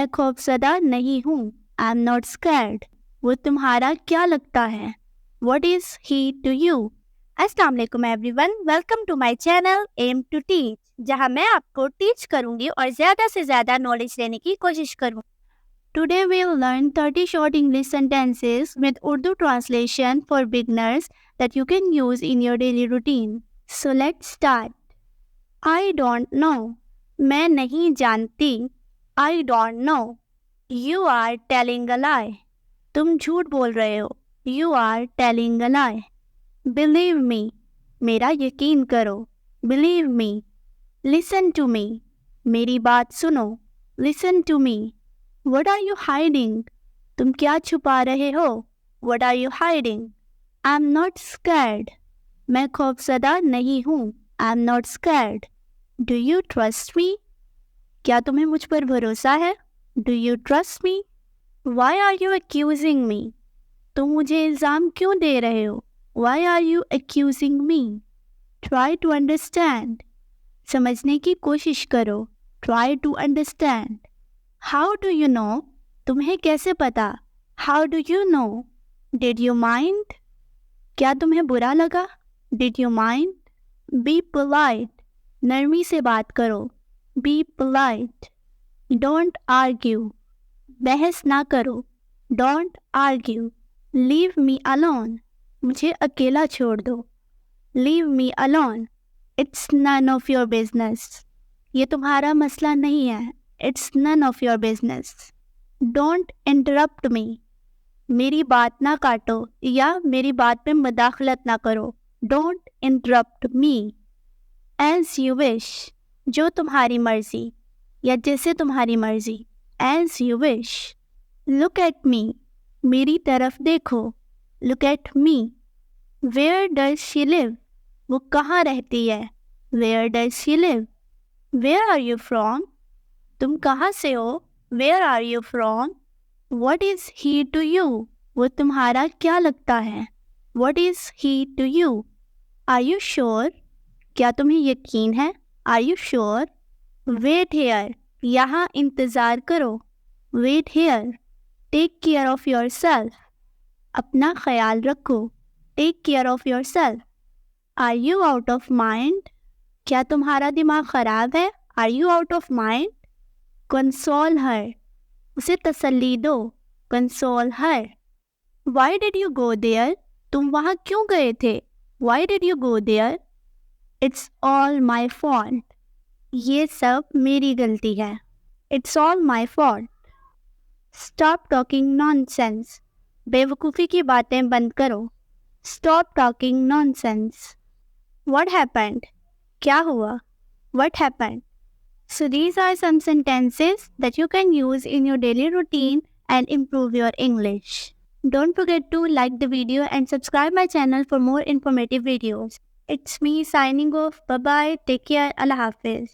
मैं खौफजदा नहीं हूँ। I am not scared. वो तुम्हारा क्या लगता है? What is he to you? अस्सलाम वालेकुम everyone, welcome to my channel M to teach, जहां मैं आपको टीच करूंगी और ज़्यादा से ज़्यादा नॉलेज लेने की कोशिश करूँ। Today we'll learn 30 short English sentences with Urdu translation for beginners that you can use in your daily routine. So let's start. I don't know. मैं नहीं जानती. I don't know. You are telling a lie. तुम झूठ बोल रहे हो. You are telling a lie. Believe me. मेरा यकीन करो. Believe me. Listen to me. मेरी बात सुनो. Listen to me. What are you hiding? तुम क्या छुपा रहे हो? What are you hiding? I'm not scared. मैं खौफजदा नहीं हूँ. I'm not scared. Do you trust me? क्या तुम्हें मुझ पर भरोसा है? Do you trust me? Why are you accusing me? तुम मुझे इल्ज़ाम क्यों दे रहे हो? Why are you accusing me? Try to understand. समझने की कोशिश करो. Try to understand. How do you know? तुम्हें कैसे पता? How do you know? Did you mind? क्या तुम्हें बुरा लगा? Did you mind? Be polite. नरमी से बात करो. Be polite. Don't argue. बहस ना करो. Don't argue. Leave me alone. मुझे अकेला छोड़ दो. Leave me alone. It's none of your business. ये तुम्हारा मसला नहीं है. It's none of your business. Don't interrupt me. मेरी बात ना काटो या मेरी बात में मुदाखलत ना करो. Don't interrupt me. As you wish. जो तुम्हारी मर्जी या जैसे तुम्हारी मर्जी. As you wish. Look at me. मेरी तरफ देखो. Look at me. Where does she live? वो कहाँ रहती है? Where does she live? Where are you from? तुम कहाँ से हो? Where are you from? What is he to you? वो तुम्हारा क्या लगता है? What is he to you? Are you sure? क्या तुम्हें यकीन है? Are you sure? Wait here. यहाँ इंतज़ार करो. Wait here. Take care of yourself. अपना ख्याल रखो. Take care of yourself. Are you out of mind? क्या तुम्हारा दिमाग ख़राब है? Are you out of mind? Console her. उसे तसल्ली दो. Console her. Why did you go there? तुम वहाँ क्यों गए थे? Why did you go there? It's all my fault. ये सब मेरी गलती है. It's all my fault. Stop talking nonsense. बेवकूफ़ी की बातें बंद करो. Stop talking nonsense. What happened? क्या हुआ? What happened? So these are some sentences that you can use in your daily routine and improve your English. Don't forget to like the video and subscribe my channel for more informative videos. It's me signing off. Bye bye. Take care. Allah Hafiz.